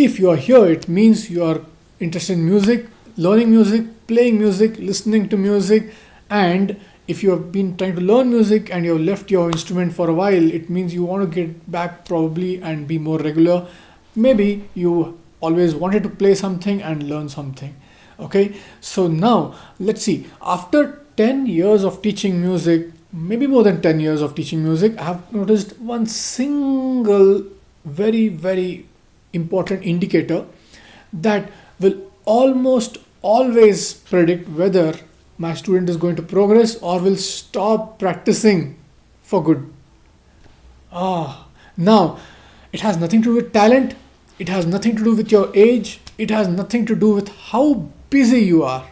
If you are here, it means you are interested in music, learning music, playing music, listening to music. And if you have been trying to learn music and you have left your instrument for a while, it means you want to get back probably and be more regular. Maybe you always wanted to play something and learn something. Okay, so now let's see. After 10 years of teaching music, maybe more than 10 years of teaching music, I have noticed one single very, very important indicator that will almost always predict whether my student is going to progress or will stop practicing for good. Now it has nothing to do with talent, it has nothing to do with your age, it has nothing to do with how busy you are,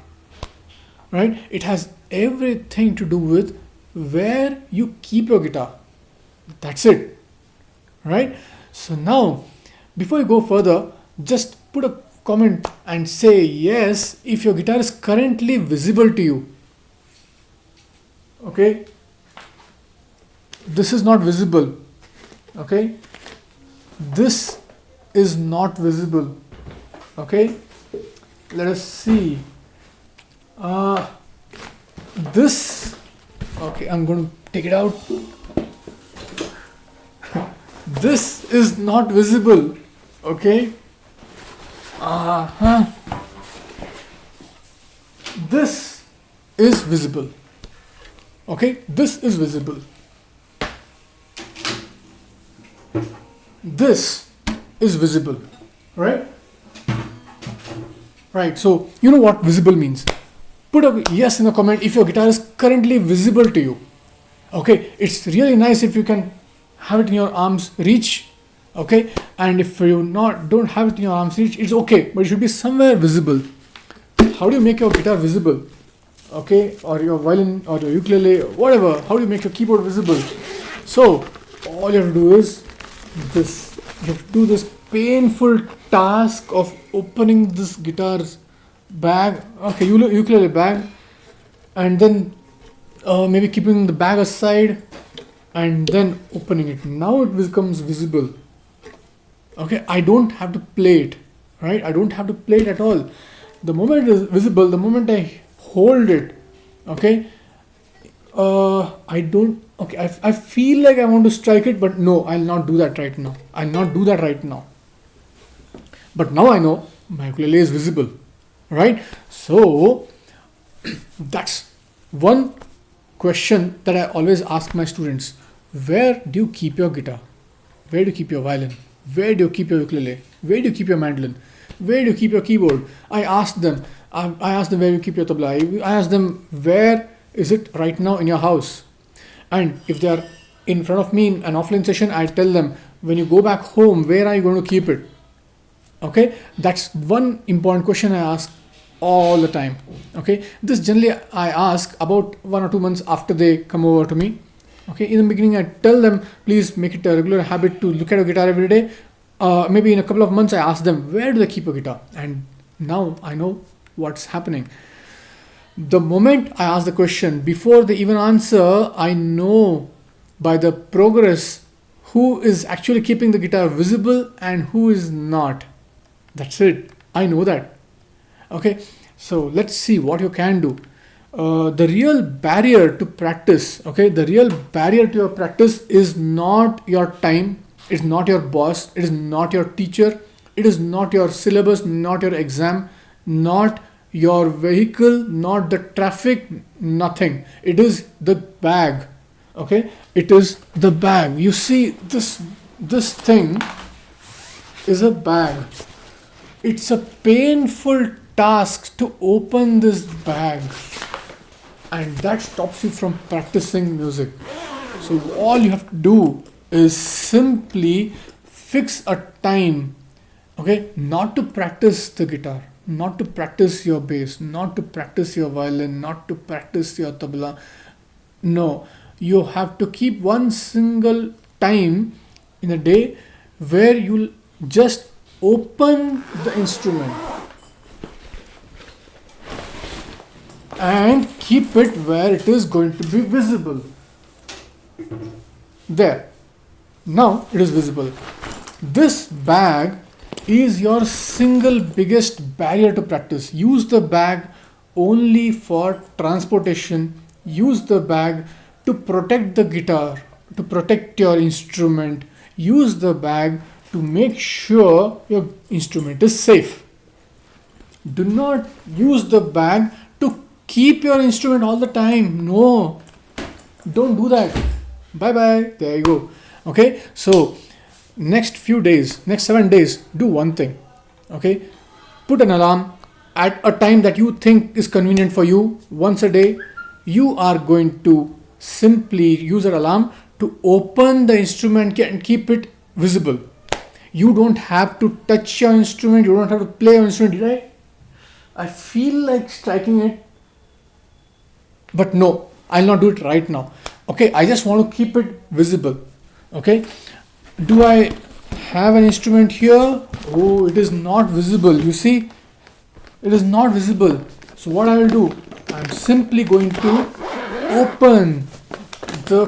right? It has everything to do with where you keep your guitar. That's it, right? So now, before you go further, just put a comment and say yes if your guitar is currently visible to you. Okay, this is not visible. Okay, this is not visible. Okay, let us see. This, okay, I'm going to take it out. This is not visible. Okay. This is visible. Okay, this is visible. This is visible, right? Right, so you know what visible means. Put a yes in the comment if your guitar is currently visible to you. Okay, it's really nice if you can have it in your arm's reach. Okay, and if you don't have it in your arm's reach, it's okay, but it should be somewhere visible. How do you make your guitar visible? Okay, or your violin or your ukulele, whatever. How do you make your keyboard visible? So all you have to do is this. You have to do this painful task of opening this guitar's bag, okay, ukulele bag, and then maybe keeping the bag aside and then opening it. Now it becomes visible. Okay, I don't have to play it, right? I don't have to play it at all. The moment it is visible, the moment I hold it, okay, I don't, okay, I feel like I want to strike it, but no, I'll not do that right now. I'll not do that right now. But now I know my ukulele is visible, right? So that's one question that I always ask my students. Where do you keep your guitar? Where do you keep your violin? Where do you keep your ukulele? Where do you keep your mandolin? Where do you keep your keyboard? I ask them where you keep your tabla. I ask them where is it right now in your house? And if they are in front of me in an offline session, I tell them when you go back home, where are you going to keep it? Okay, that's one important question I ask all the time. Okay, this generally I ask about 1 or 2 months after they come over to me. Okay, in the beginning I tell them please make it a regular habit to look at a guitar every day. Maybe in a couple of months I ask them where do they keep a guitar, and now I know what's happening. The moment I ask the question, before they even answer, I know by the progress who is actually keeping the guitar visible and who is not. That's it. I know that. Okay, so let's see what you can do. The real barrier to practice, okay, the real barrier to your practice is not your time, it's not your boss, it is not your teacher, it is not your syllabus, not your exam, not your vehicle, not the traffic, nothing. It is the bag. Okay, it is the bag. You see, this thing is a bag. It's a painful task to open this bag, and that stops you from practicing music. So all you have to do is simply fix a time, okay, not to practice the guitar, not to practice your bass, not to practice your violin, not to practice your tabla. No, you have to keep one single time in a day where you'll just open the instrument and keep it where it is going to be visible. There. Now it is visible. This bag is your single biggest barrier to practice. Use the bag only for transportation. Use the bag to protect the guitar, to protect your instrument. Use the bag to make sure your instrument is safe. Do not use the bag to keep your instrument all the time. No, don't do that. Bye bye. There you go. Okay, so next few days, next 7 days, do one thing. Okay, put an alarm at a time that you think is convenient for you once a day. You are going to simply use an alarm to open the instrument and keep it visible. You don't have to touch your instrument, you don't have to play your instrument. Did I feel like striking it, but no, I'll not do it right now. Okay, I just want to keep it visible. Okay, do I have an instrument here? Oh, it is not visible. You see, it is not visible. So what I will do, I'm simply going to open the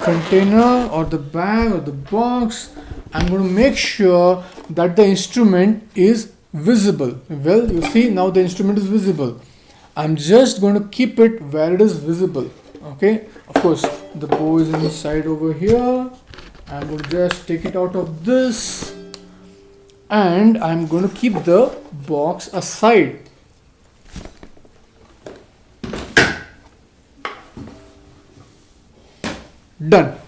container or the bag or the box. I'm going to make sure that the instrument is visible. Well, you see, now the instrument is visible. I'm just going to keep it where it is visible. Okay, of course, the bow is inside over here. I'm going to just take it out of this, and I'm going to keep the box aside. Done.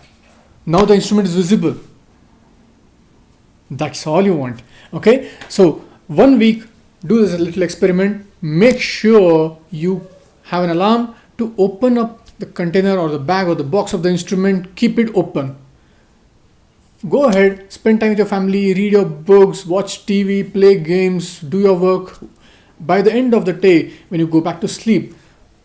Now the instrument is visible. That's all you want. Okay, so 1 week, do this little experiment. Make sure you have an alarm to open up the container or the bag or the box of the instrument. Keep it open. Go ahead, spend time with your family, read your books, watch TV, play games, do your work. By the end of the day, when you go back to sleep,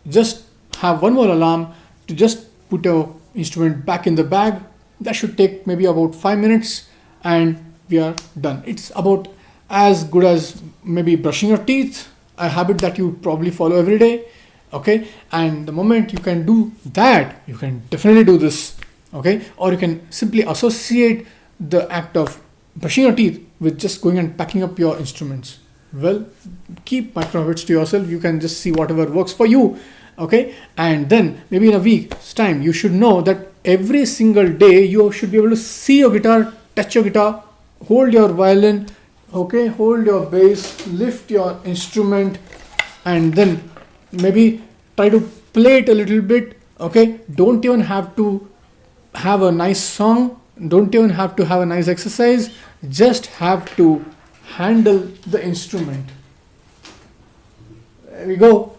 just have one more alarm to just put your instrument back in the bag. That should take maybe about 5 minutes and we are done. It's about as good as maybe brushing your teeth, a habit that you probably follow every day. Okay, and the moment you can do that, you can definitely do this. Okay, or you can simply associate the act of brushing your teeth with just going and packing up your instruments. Well, keep micro habits to yourself. You can just see whatever works for you. Okay, and then maybe in a week's time, you should know that every single day you should be able to see your guitar, touch your guitar, hold your violin, okay, hold your bass, lift your instrument, and then maybe try to play it a little bit. Okay, don't even have to have a nice song, don't even have to have a nice exercise, just have to handle the instrument. There we go.